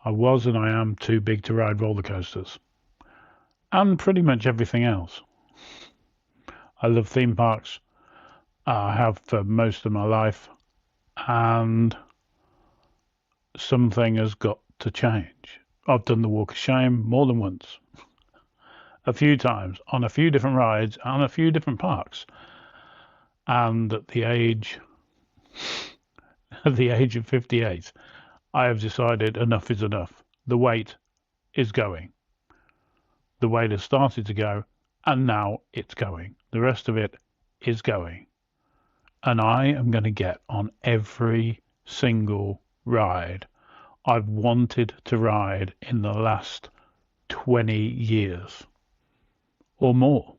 I was and I am too big to ride roller coasters. And pretty much everything else. I love theme parks. I have for most of my life. And something has got to change. I've done the Walk of Shame more than once. A few times on a few different rides and a few different parks. And at the age of 58, I have decided enough is enough. The wait is going. The wait has started to go, and now it's going. The rest of it is going. And I am going to get on every single ride I've wanted to ride in the last 20 years or more.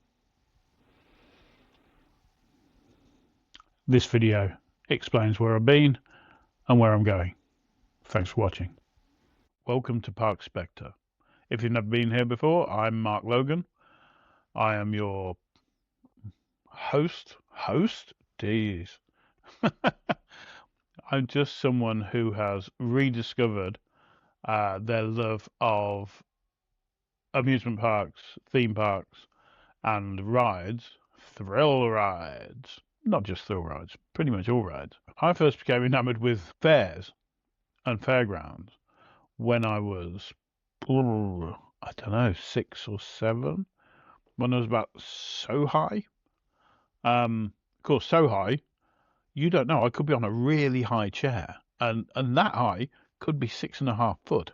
This video explains where I've been and where I'm going. Thanks for watching. Welcome to Park Spectre. If you've never been here before, I'm Mark Logan. I am your host? Jeez. I'm just someone who has rediscovered their love of amusement parks, theme parks, and rides, thrill rides. Not just thrill rides, pretty much all rides. I first became enamored with fairs and fairgrounds when I was, I don't know, 6 or 7, when I was about so high. Of course, so high, you don't know. I could be on a really high chair, and that high could be 6.5 foot.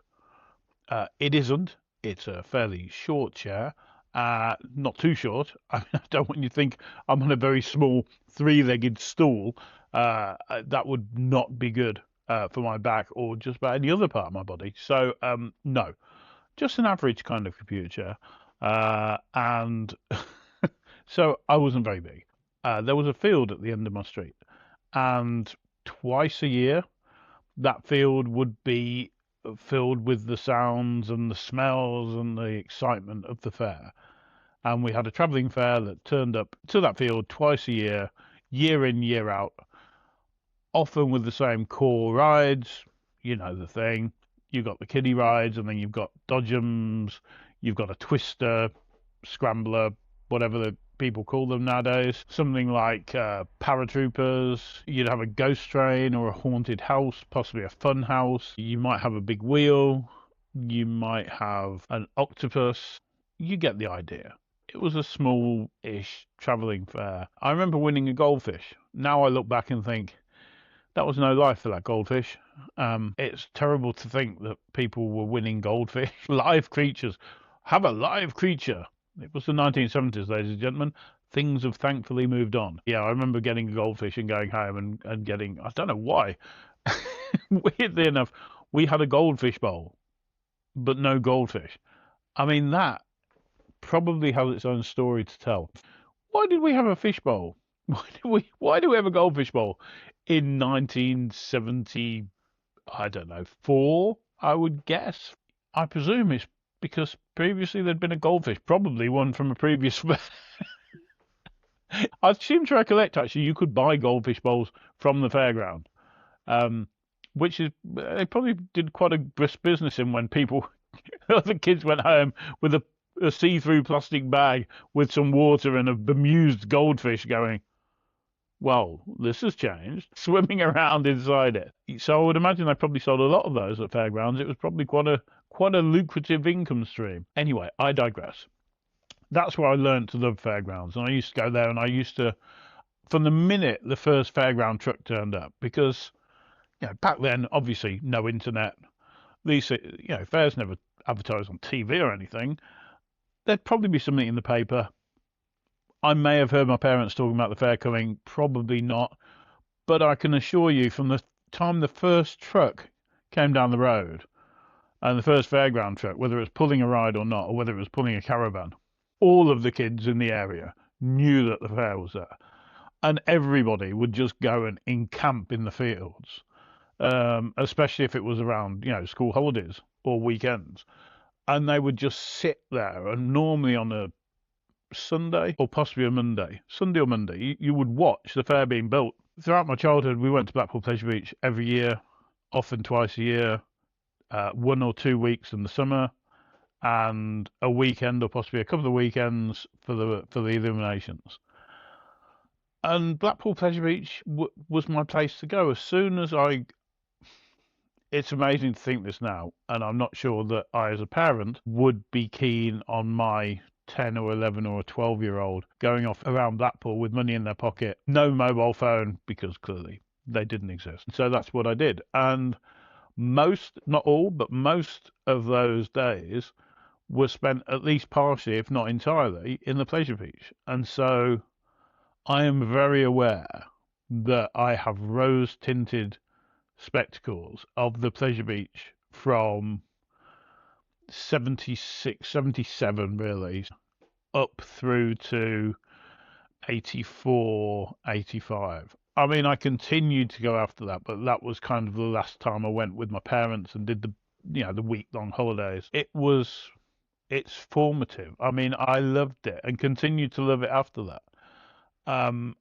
It isn't. It's a fairly short chair, not too short. I don't want you to think I'm on a very small 3-legged stool. That would not be good for my back or just about any other part of my body. So no, just an average kind of computer chair. And so I wasn't very big. There was a field at the end of my street, and twice a year that field would be filled with the sounds and the smells and the excitement of the fair. And we had a travelling fair that turned up to that field twice a year in, year out, often with the same core rides. You know the thing. You've got the kiddie rides, and then you've got dodgems, you've got a twister, scrambler, whatever the people call them nowadays. Something like paratroopers. You'd have a ghost train or a haunted house, possibly a fun house. You might have a big wheel. You might have an octopus. You get the idea. It was a small-ish travelling fair. I remember winning a goldfish. Now I look back and think, that was no life for that goldfish. It's terrible to think that people were winning goldfish. Live creatures. Have a live creature. It was the 1970s, ladies and gentlemen. Things have thankfully moved on. Yeah, I remember getting a goldfish and going home and getting, I don't know why. Weirdly enough, we had a goldfish bowl, but no goldfish. I mean, that probably has its own story to tell. Why did we have a fish bowl? Why do we have a goldfish bowl in 1970? I don't know, 4, I would guess. I presume it's because previously there'd been a goldfish, probably one from a previous fair. I seem to recollect, actually, you could buy goldfish bowls from the fairground, which is, they probably did quite a brisk business in when people, the kids went home with a see-through plastic bag with some water and a bemused goldfish going, well, this has changed, swimming around inside it. So I would imagine they probably sold a lot of those at fairgrounds. It was probably quite a lucrative income stream. Anyway, I digress. That's where I learned to love fairgrounds. And I used to go there, and I used to, from the minute the first fairground truck turned up, because, you know, back then, obviously, no internet. These, you know, fairs never advertised on TV or anything. There'd probably be something in the paper. I may have heard my parents talking about the fair coming, probably not. But I can assure you, from the time the first truck came down the road, and the first fairground truck, whether it was pulling a ride or not, or whether it was pulling a caravan, all of the kids in the area knew that the fair was there. And everybody would just go and encamp in the fields, especially if it was around, you know, school holidays or weekends. And they would just sit there, and normally on a Sunday or possibly a Monday, Sunday or Monday, you would watch the fair being built. Throughout my childhood, we went to Blackpool Pleasure Beach every year, often twice a year. 1 or 2 weeks in the summer, and a weekend or possibly a couple of weekends for the illuminations. And Blackpool Pleasure Beach was my place to go. As soon as it's amazing to think this now, and I'm not sure that I, as a parent, would be keen on my 10 or 11 or a 12-year-old going off around Blackpool with money in their pocket, no mobile phone, because clearly they didn't exist. So that's what I did. And most, not all, but most of those days were spent at least partially, if not entirely, in the Pleasure Beach. And so I am very aware that I have rose-tinted spectacles of the Pleasure Beach from 76, 77, really, up through to 84, 85. I mean, I continued to go after that, but that was kind of the last time I went with my parents and did the week-long holidays. It's formative. I mean, I loved it and continued to love it after that. Um,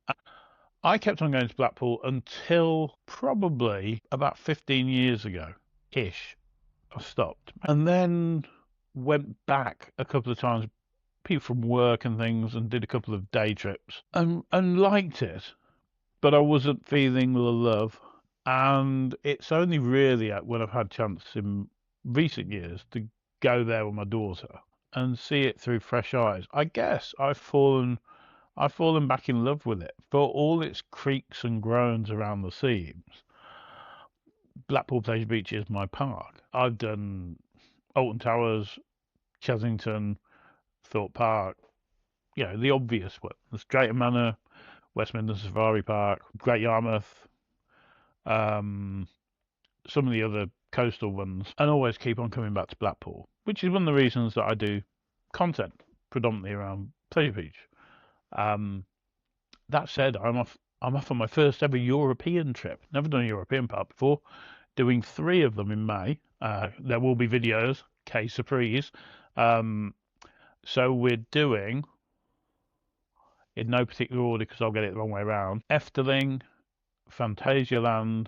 I kept on going to Blackpool until probably about 15 years ago ish. I stopped and then went back a couple of times, people from work and things, and did a couple of day trips and liked it, but I wasn't feeling the love. And it's only really when I've had chance in recent years to go there with my daughter and see it through fresh eyes. I guess I've fallen back in love with it for all its creaks and groans around the seams. Blackpool Pleasure Beach is my park. I've done Alton Towers, Chesington, Thorpe Park, the obvious one. The Drayton Manor, West Midlands Safari Park, Great Yarmouth, um, some of the other coastal ones, and always keep on coming back to Blackpool, which is one of the reasons that I do content predominantly around Pleasure Beach. Um, that said, I'm off on my first ever European trip. Never done a European park before. Doing 3 of them in May. There will be videos, surprise. So we're doing, in no particular order because I'll get it the wrong way around, Efteling, Phantasialand,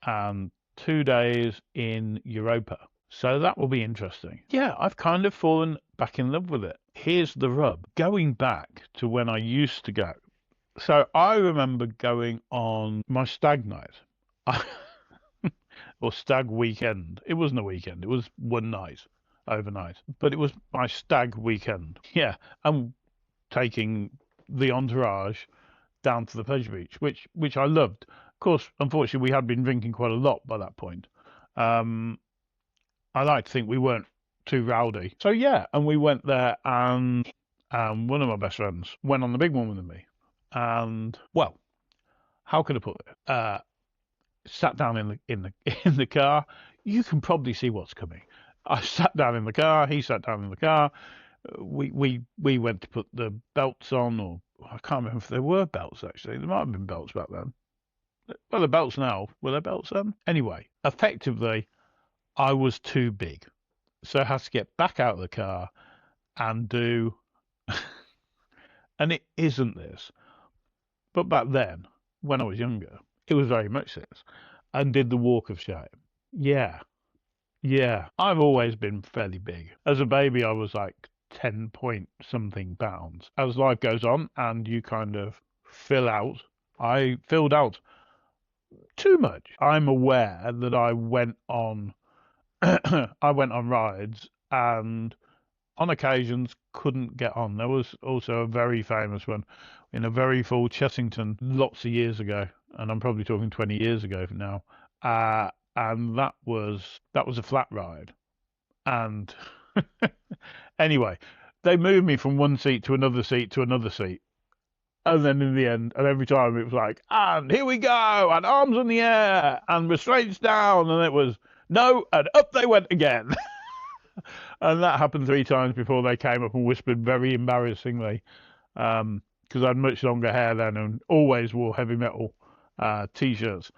and 2 days in Europa. So that will be interesting. Yeah, I've kind of fallen back in love with it. Here's the rub. Going back to when I used to go. So I remember going on my stag night. Or stag weekend. It wasn't a weekend. It was one night, overnight. But it was my stag weekend. Yeah, I'm taking the entourage down to the Pleasure Beach, which I loved. Of course, unfortunately, we had been drinking quite a lot by that point. I like to think we weren't too rowdy. So yeah, and we went there, and one of my best friends went on the big one with me. And well, how could I put it? Sat down in the car. You can probably see what's coming. I sat down in the car. He sat down in the car. We went to put the belts on, or I can't remember if there were belts actually. There might have been belts back then. Well, the belts now. Were there belts then? Anyway, effectively, I was too big, so I had to get back out of the car and do. And it isn't this, but back then, when I was younger, it was very much this, and did the walk of shame. Yeah, yeah. I've always been fairly big. As a baby, I was like 10 point something pounds. As life goes on and you kind of fill out, I filled out too much. I'm aware that I went on I went on rides and on occasions couldn't get on. There was also a very famous one in a very full Chessington lots of years ago, and I'm probably talking 20 years ago now. And that was a flat ride. And anyway, they moved me from one seat to another seat to another seat. And then in the end, and every time it was like, and here we go, and arms in the air, and restraints down, and it was no, and up they went again. And that happened 3 times before they came up and whispered very embarrassingly, because I had much longer hair then and always wore heavy metal t-shirts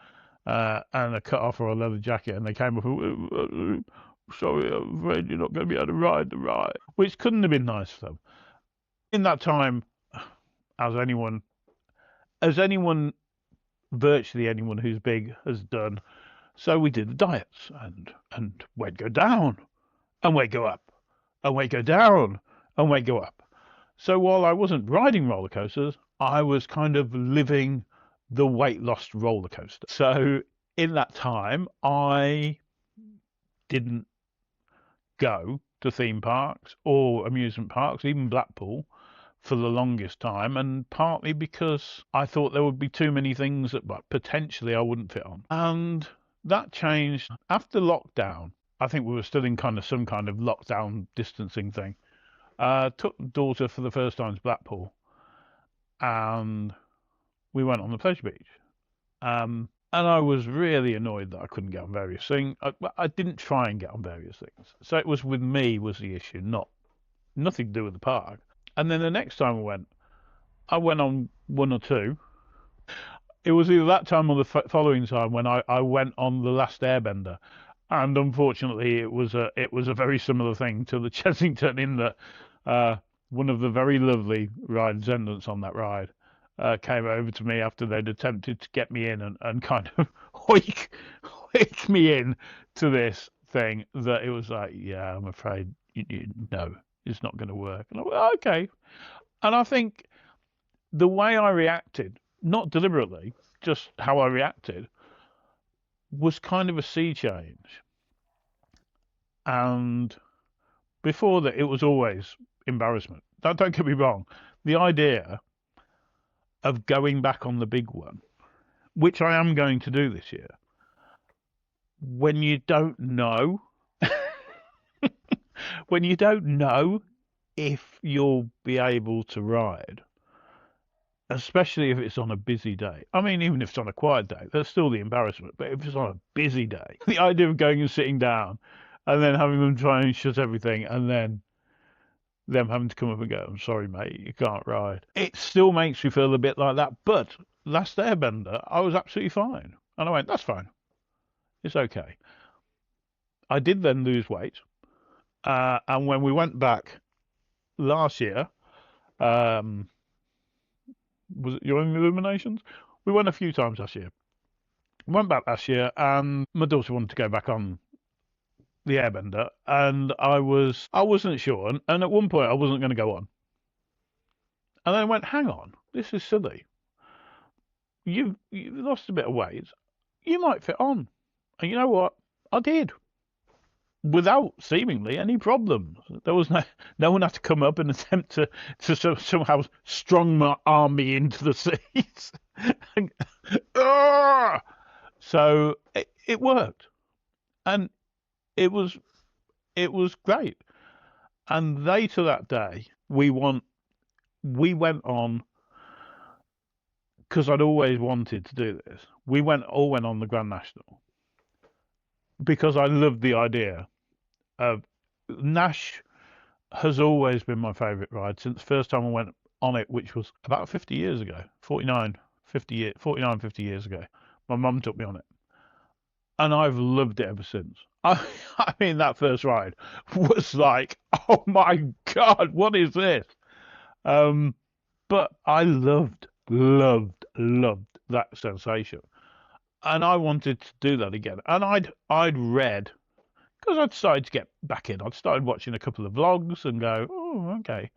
and a cut off or a leather jacket, and they came up and, sorry, I'm afraid you're not going to be able to ride the ride, which couldn't have been nice for them. In that time, as anyone, virtually anyone who's big has done, So we did the diets, and weight go down, and weight go up, and weight go down, and weight go up. So while I wasn't riding roller coasters, I was kind of living the weight loss roller coaster. So in that time, I didn't go to theme parks or amusement parks, even Blackpool, for the longest time, and partly because I thought there would be too many things that potentially I wouldn't fit on. And that changed after lockdown. I think we were still in kind of some kind of lockdown distancing thing. Took the daughter for the first time to Blackpool, and we went on the pleasure beach. And I was really annoyed that I couldn't get on various things. I didn't try and get on various things, so it was with me was the issue, nothing to do with the park. And then the next time I went on one or two. It was either that time or the following time when I went on the last Airbender, and unfortunately it was a very similar thing to the Chessington in that one of the very lovely ride attendants on that ride came over to me after they'd attempted to get me in and kind of hoik me in to this thing that it was like, yeah, I'm afraid no, it's not going to work. And I went, "Oh, okay." And I think the way I reacted, not deliberately, just how I reacted, was kind of a sea change. And before that, it was always embarrassment. Don't get me wrong. The idea of going back on the big one, which I am going to do this year, when you don't know, when you don't know if you'll be able to ride, especially if it's on a busy day. I mean, even if it's on a quiet day, there's still the embarrassment. But if it's on a busy day, the idea of going and sitting down and then having them try and shut everything and then them having to come up and go, I'm sorry, mate, you can't ride. It still makes me feel a bit like that. But last Airbender, I was absolutely fine. And I went, that's fine. It's okay. I did then lose weight. And when we went back last year, um, was it your Illuminations? We went a few times last year. Went back last year, and my daughter wanted to go back on the Airbender, and I wasn't sure, and at one point I wasn't going to go on, and then I went, hang on, this is silly. You've lost a bit of weight, you might fit on, and you know what? I did. Without seemingly any problems. There was no one had to come up and attempt to somehow strong my arm me into the seats. So it worked, and it was great. And later that day, we went on because I'd always wanted to do this. We all went on the Grand National because I loved the idea of Nash. Has always been my favourite ride since the first time I went on it, which was about 50 years ago, 50 years ago. My mum took me on it, and I've loved it ever since. I mean, that first ride was like, oh my God, what is this? But I loved that sensation, and I wanted to do that again. And I'd read because I'd started to get back in. I'd started watching a couple of vlogs and go, oh, okay,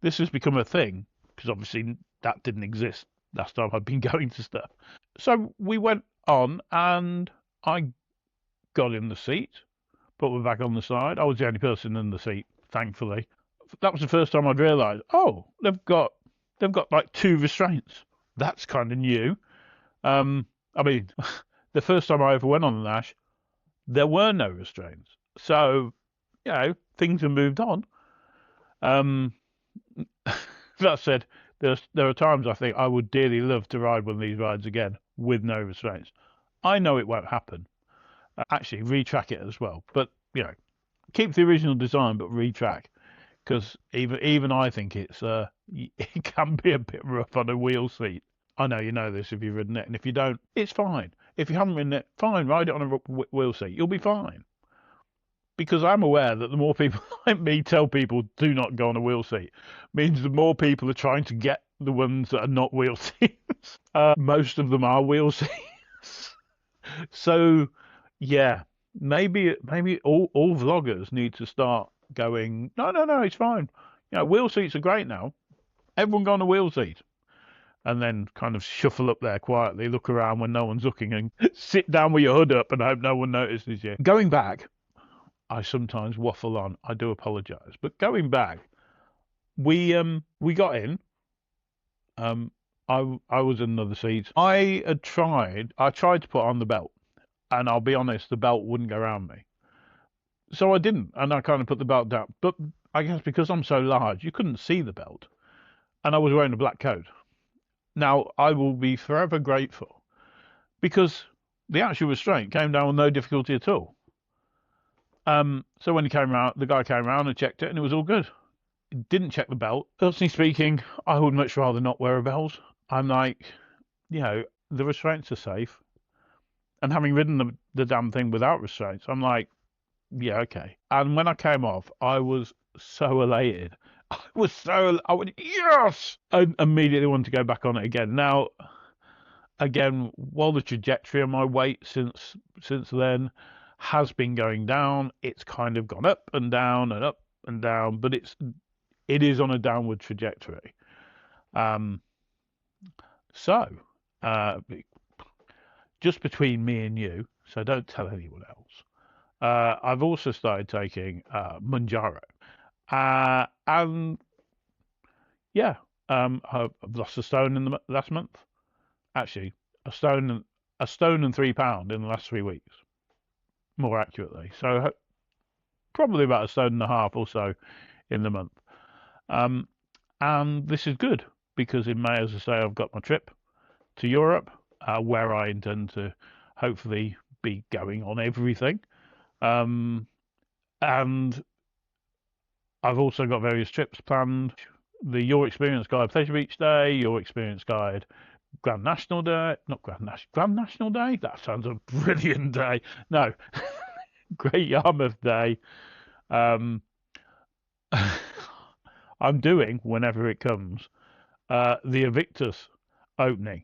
this has become a thing because obviously that didn't exist last time I'd been going to stuff. So we went on, and I got in the seat, but we're back on the side. I was the only person in the seat, thankfully. That was the first time I'd realised, oh, they've got like two restraints. That's kind of new. I mean, the first time I ever went on the Nash, there were no restraints. So, things have moved on. That said, there are times I think I would dearly love to ride one of these rides again with no restraints. I know it won't happen. Actually, retrack it as well. But, keep the original design, but retrack. Because even I think it can be a bit rough on a wheel seat. I know you know this if you've ridden it, and if you don't, it's fine. If you haven't ridden it, fine, ride it on a wheel seat. You'll be fine. Because I'm aware that the more people like me tell people do not go on a wheel seat, means the more people are trying to get the ones that are not wheel seats. Most of them are wheel seats. So, Yeah, maybe all vloggers need to start going. No, no, no, it's fine. Wheel seats are great now. Everyone go on a wheel seat, and then kind of shuffle up there quietly, look around when no one's looking, and sit down with your hood up and hope no one notices you. Going back, I sometimes waffle on. I do apologise, but going back, we got in. Um, I was in another seat. I tried to put on the belt, and I'll be honest, the belt wouldn't go around me. So I didn't, and I kind of put the belt down. But I guess because I'm so large, you couldn't see the belt, and I was wearing a black coat. Now I will be forever grateful because the actual restraint came down with no difficulty at all. So when he came around, the guy came around and checked it, and it was all good. Didn't check the belt. Personally speaking, I would much rather not wear a belt. I'm like, the restraints are safe, and having ridden the damn thing without restraints, I'm like, yeah, okay. And when I came off, I was so elated. I went, yes! I immediately wanted to go back on it again. Now, again, while the trajectory of my weight since then has been going down, it's kind of gone up and down and up and down, but it is on a downward trajectory. Um, so, uh, just between me and you, so don't tell anyone else. I've also started taking Manjaro. And yeah, I've lost a stone in the last month. Actually, a stone and £3 in the last 3 weeks, more accurately. So probably about a stone and a half or so in the month. Um, and this is good because in May, as I say, I've got my trip to Europe, where I intend to hopefully be going on everything. Um, and I've also got various trips planned. The Your Experience Guide Pleasure Beach Day, Your Experience Guide Grand National Day, not Grand National Day? That sounds a brilliant day. No, Great Yarmouth Day. Um, I'm doing, whenever it comes, the Evictus opening.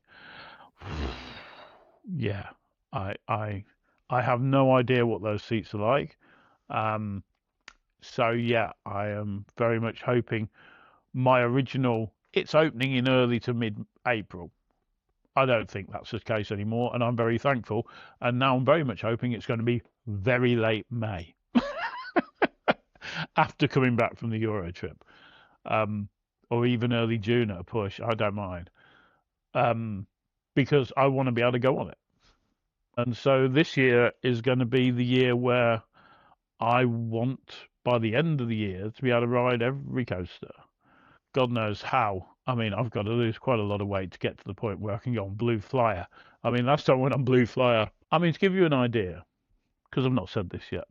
Yeah, I, I, I have no idea what those seats are like. Um, so yeah, I am very much hoping my original. It's opening in early to mid-April. I don't think that's the case anymore, and I'm very thankful. And now I'm very much hoping it's going to be very late May after coming back from the Euro trip, um, or even early June at a push. I don't mind, um, because I want to be able to go on it. And so this year is going to be the year where I want, by the end of the year, to be able to ride every coaster. God knows how. I mean, I've got to lose quite a lot of weight to get to the point where I can go on Blue Flyer. I mean, last time I went on Blue Flyer, I mean, to give you an idea, because I've not said this yet,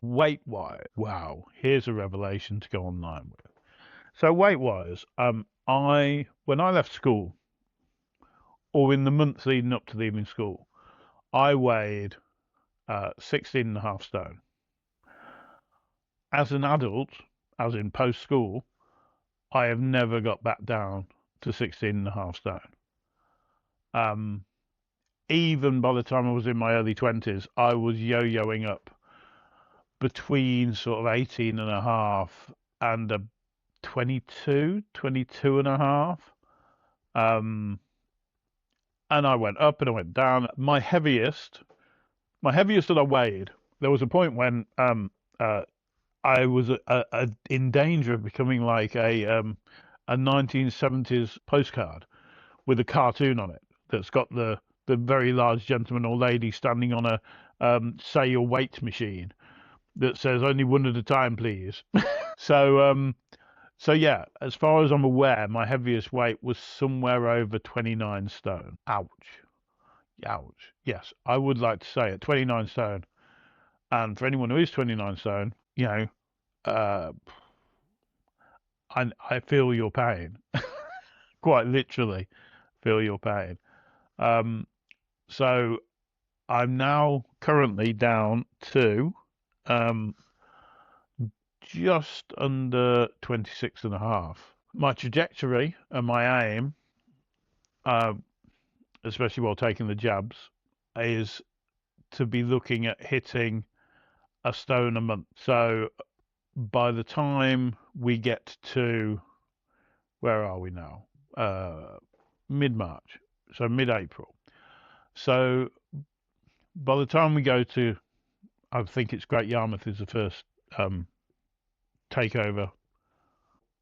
weight wise, wow, here's a revelation to go online with. So, weight wise, when I left school, or in the months leading up to leaving school, I weighed 16 and a half stone. As an adult, as in post school, I have never got back down to 16 and a half stone. Um, Even by the time I was in my early 20s, I was yo-yoing up between sort of 18 and a half and a 22 and a half. Um, and I went up and I went down. My heaviest that I weighed, there was a point when I was in danger of becoming like a 1970s postcard with a cartoon on it that's got the very large gentleman or lady standing on a say your weight machine that says only one at a time, please. So so yeah, as far as I'm aware, my heaviest weight was somewhere over 29 stone. Ouch. Ouch. Yes, I would like to say at 29 stone. And for anyone who is 29 stone, uh, I feel your pain. Quite literally feel your pain. Um, so I'm now currently down to um, just under 26 and a half. My trajectory and my aim, uh, especially while taking the jabs, is to be looking at hitting a stone a month. So by the time we get to, where are we now? Mid-March, so mid-April. So by the time we go to, I think it's Great Yarmouth is the first takeover.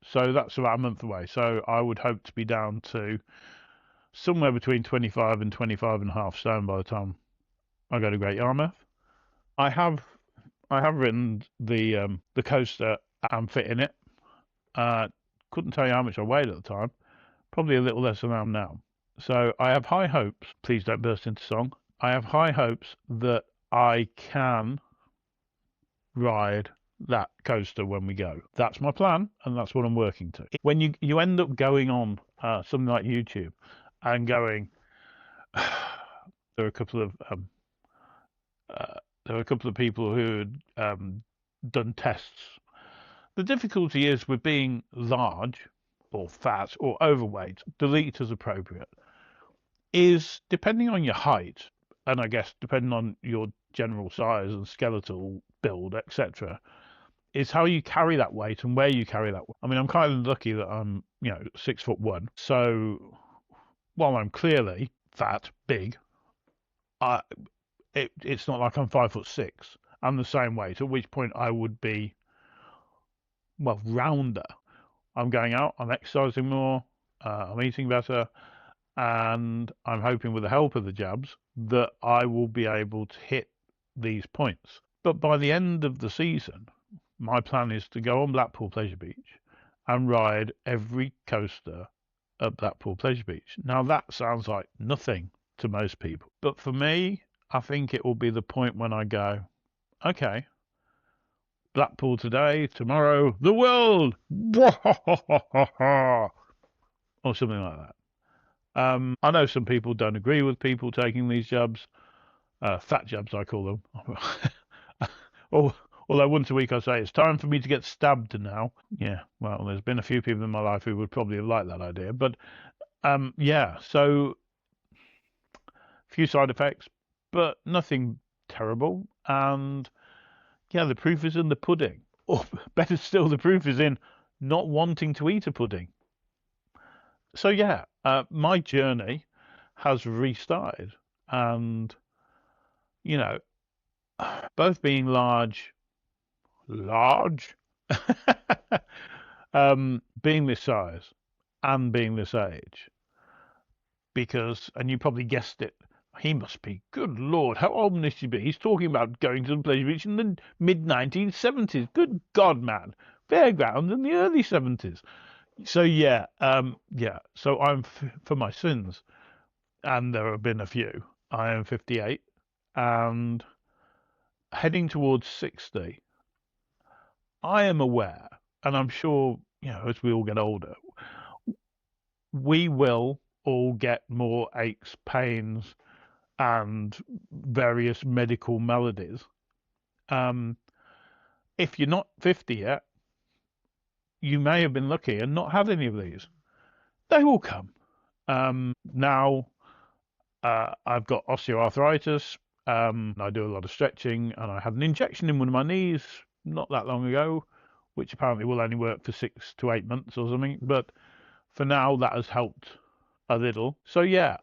So that's about a month away. So I would hope to be down to somewhere between 25 and 25 and a half stone by the time I go to Great Yarmouth. I have ridden the coaster and fit in it. Couldn't tell you how much I weighed at the time. Probably a little less than I am now. So I have high hopes. Please don't burst into song. I have high hopes that I can ride that coaster when we go. That's my plan, and that's what I'm working to. When you end up going on something like YouTube and going, there are a couple of people who had done tests. The difficulty is with being large or fat or overweight, delete as appropriate, is depending on your height, and I guess depending on your general size and skeletal build, etc., is how you carry that weight and where you carry that weight. I mean, I'm kind of lucky that I'm, 6'1", so while I'm clearly fat, big, it's not like I'm 5'6". I'm the same weight, at which point I would be, well, rounder. I'm going out, I'm exercising more, I'm eating better, and I'm hoping with the help of the jabs that I will be able to hit these points. But by the end of the season, my plan is to go on Blackpool Pleasure Beach and ride every coaster at Blackpool Pleasure Beach. Now that sounds like nothing to most people, but for me, I think it will be the point when I go, okay, Blackpool today, tomorrow, the world, or something like that. I know some people don't agree with people taking these jabs, fat jabs I call them. Although once a week I say it's time for me to get stabbed now. Yeah, well, there's been a few people in my life who would probably have liked that idea, but yeah. So a few side effects, but nothing terrible. And yeah, the proof is in the pudding. Or better still, the proof is in not wanting to eat a pudding. So yeah, my journey has restarted, and you know, both being large, being this size, and being this age, because, and you probably guessed it, he must be, good Lord, how old must he be? He's talking about going to the Pleasure Beach in the mid-1970s. Good God, man. Fairgrounds in the early 70s. So yeah, so I'm, for my sins, and there have been a few, I am 58, and heading towards 60, I am aware, and I'm sure, as we all get older, we will all get more aches, pains, and various medical maladies. If you're not 50 yet, you may have been lucky and not had any of these. They will come. Now, I've got osteoarthritis. I do a lot of stretching, and I had an injection in one of my knees not that long ago, which apparently will only work for 6 to 8 months or something. But for now, that has helped a little. So yeah,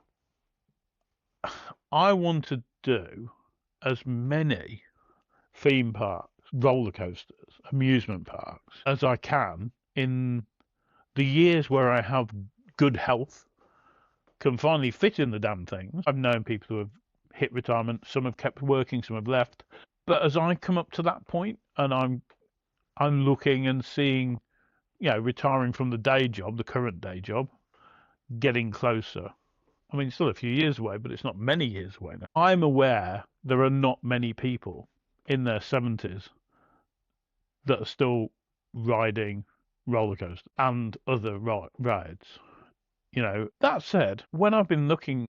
I want to do as many theme parks, roller coasters, amusement parks as I can in the years where I have good health, can finally fit in the damn things. I've known people who have hit retirement, some have kept working, some have left. But as I come up to that point and I'm looking and seeing, retiring from the day job, the current day job, getting closer. I mean, it's still a few years away, but it's not many years away now. I'm aware there are not many people in their 70s that are still riding roller coasters and other rides. That said, when I've been looking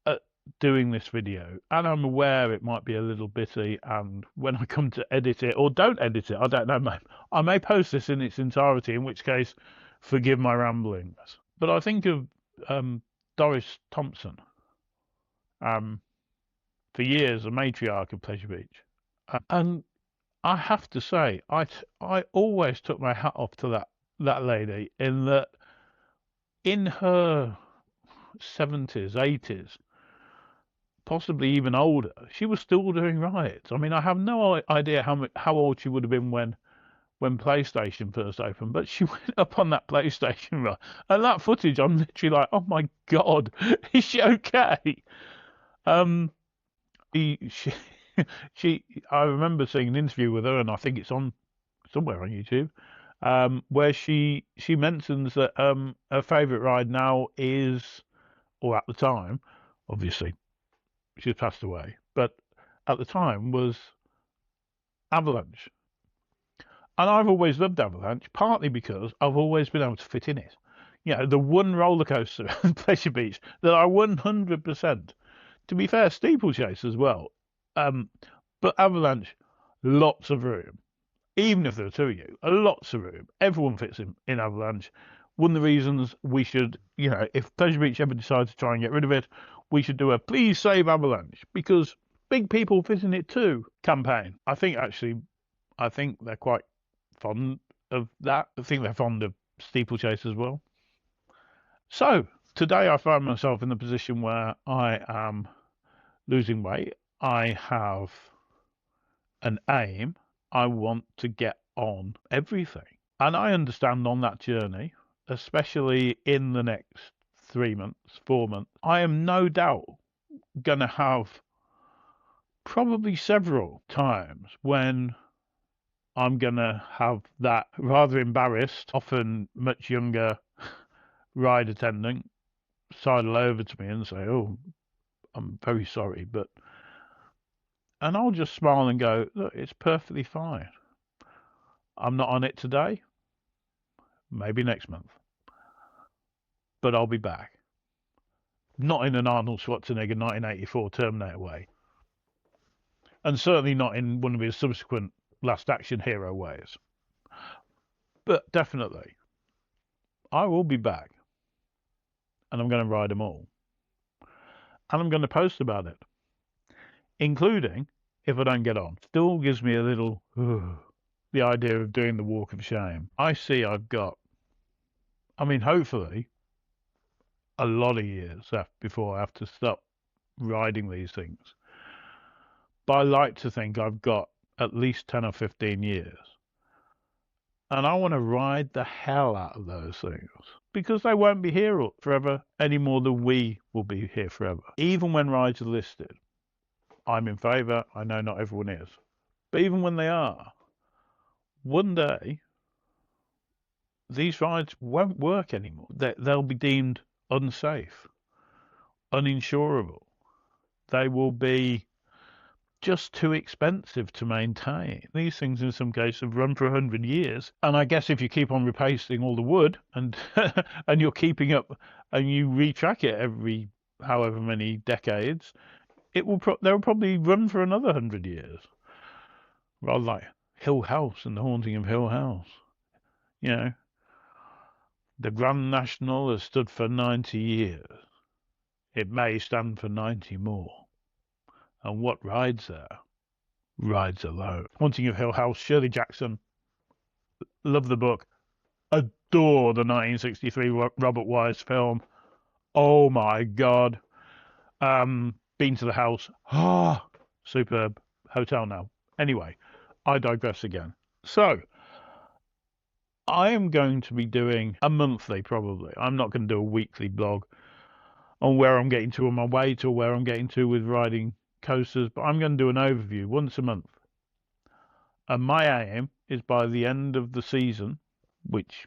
at doing this video, and I'm aware it might be a little bitty, and when I come to edit it, or don't edit it, I don't know, I may post this in its entirety, in which case, forgive my ramblings. But I think of Doris Thompson, for years a matriarch of Pleasure Beach. And I have to say, I always took my hat off to that lady in that in her 70s, 80s, possibly even older, she was still doing rides. I mean, I have no idea how old she would have been when PlayStation first opened, but she went up on that PlayStation ride, and that footage, I'm literally like, oh my god, is she okay? Um, she she I remember seeing an interview with her, and I think it's on somewhere on YouTube, where she mentions that her favourite ride now is, or at the time, obviously she's passed away, but at the time was Avalanche. And I've always loved Avalanche, partly because I've always been able to fit in it. You know, the one roller coaster at Pleasure Beach that I 100%, to be fair, steeplechase as well. Um, but Avalanche, lots of room. Even if there are two of you, lots of room. Everyone fits in Avalanche. One of the reasons we should, you know, if Pleasure Beach ever decides to try and get rid of it, we should do a please save Avalanche because big people fit in it too campaign. I think they're quite fond of that. I think they're fond of steeplechase as well. So today I find myself in the position where I am losing weight. I have an aim. I want to get on everything. And I understand on that journey, especially in the next 3 months, 4 months, I am no doubt going to have probably several times when I'm going to have that rather embarrassed, often much younger ride attendant sidle over to me and say, oh, I'm very sorry, but. And I'll just smile and go, look, it's perfectly fine. I'm not on it today, maybe next month, but I'll be back. Not in an Arnold Schwarzenegger 1984 Terminator way, and certainly not in one of his subsequent Last Action Hero ways. But definitely, I will be back, and I'm going to ride them all, and I'm going to post about it, including if I don't get on. Still gives me a little the idea of doing the walk of shame. I see I've got, I mean, hopefully, a lot of years left before I have to stop riding these things. But I like to think I've got at least 10 or 15 years. And I want to ride the hell out of those things because they won't be here forever any more than we will be here forever. Even when rides are listed, I'm in favour. I know not everyone is. But even when they are, one day, these rides won't work anymore. They'll be deemed unsafe, uninsurable. They will be just too expensive to maintain. These things, in some cases, have run for 100 years. And I guess if you keep on replacing all the wood and and you're keeping up and you retrack it every however many decades, they'll probably run for another 100 years. Rather like Hill House and the Haunting of Hill House. You know, the Grand National has stood for 90 years. It may stand for 90 more. And what rides there? Rides alone. Haunting of Hill House, Shirley Jackson. Love the book. Adore the 1963 Robert Wise film. Oh my God. Been to the house. Ah, superb. Hotel now. Anyway, I digress again. So, I am going to be doing a monthly probably. I'm not going to do a weekly blog on where I'm getting to on my weight or where I'm getting to with riding coasters, but I'm going to do an overview once a month. And my aim is by the end of the season, which,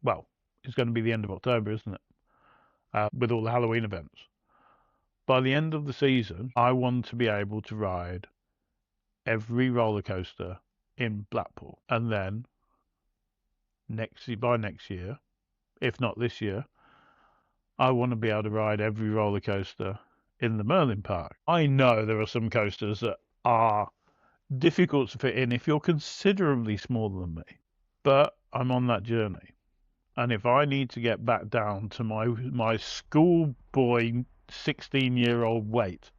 well, is going to be the end of October, isn't it? With all the Halloween events. By the end of the season, I want to be able to ride every roller coaster in Blackpool. And then by next year, if not this year, I want to be able to ride every roller coaster in the Merlin Park. I know there are some coasters that are difficult to fit in if you're considerably smaller than me, but I'm on that journey. And if I need to get back down to my schoolboy 16-year-old weight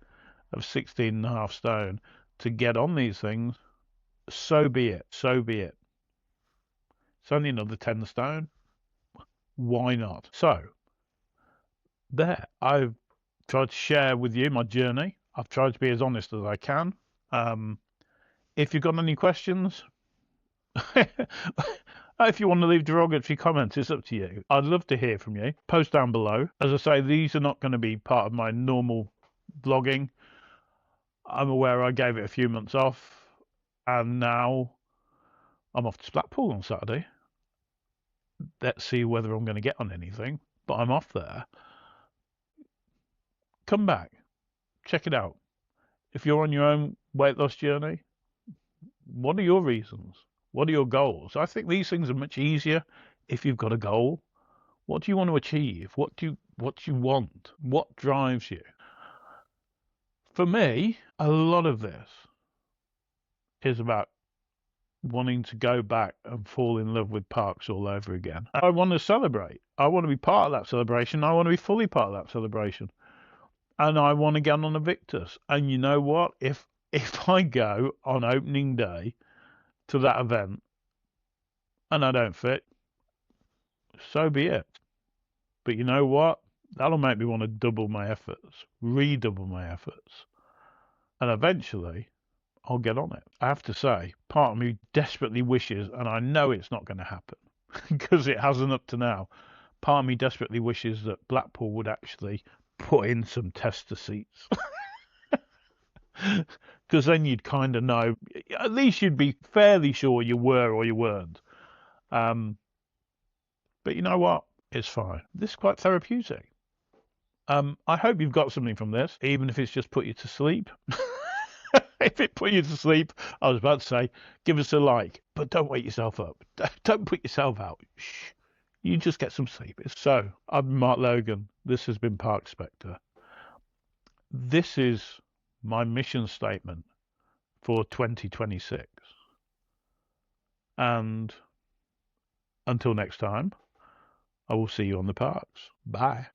of 16.5 stone to get on these things, so be it. So be it. It's only another 10 stone. Why not? So, there. I've tried to share with you my journey. I've tried to be as honest as I can. If you've got any questions, if you want to leave derogatory comments, it's up to you. I'd love to hear from you. Post down below. As I say, these are not going to be part of my normal vlogging. I'm aware I gave it a few months off, and now I'm off to Blackpool on Saturday. Let's see whether I'm going to get on anything, but I'm off there. Come back. Check it out. If you're on your own weight loss journey, what are your reasons? What are your goals? I think these things are much easier if you've got a goal. What do you want to achieve? What do you want? What drives you? For me, a lot of this is about wanting to go back and fall in love with parks all over again. I want to celebrate. I want to be part of that celebration. I want to be fully part of that celebration. And I want to get on the Victus. And you know what? If I go on opening day to that event and I don't fit, so be it. But you know what? That'll make me want to double my efforts, redouble my efforts. And eventually, I'll get on it. I have to say, part of me desperately wishes, and I know it's not going to happen because it hasn't up to now, part of me desperately wishes that Blackpool would actually put in some tester seats. Because then you'd kind of know, at least you'd be fairly sure you were or you weren't. But you know what? It's fine. This is quite therapeutic. I hope you've got something from this, even if it's just put you to sleep. If it put you to sleep, I was about to say, give us a like, but don't wake yourself up. Don't put yourself out. Shh. You just get some sleep. So, I'm Mark Logan. This has been Park Spectre. This is my mission statement for 2026. And until next time, I will see you on the parks. Bye.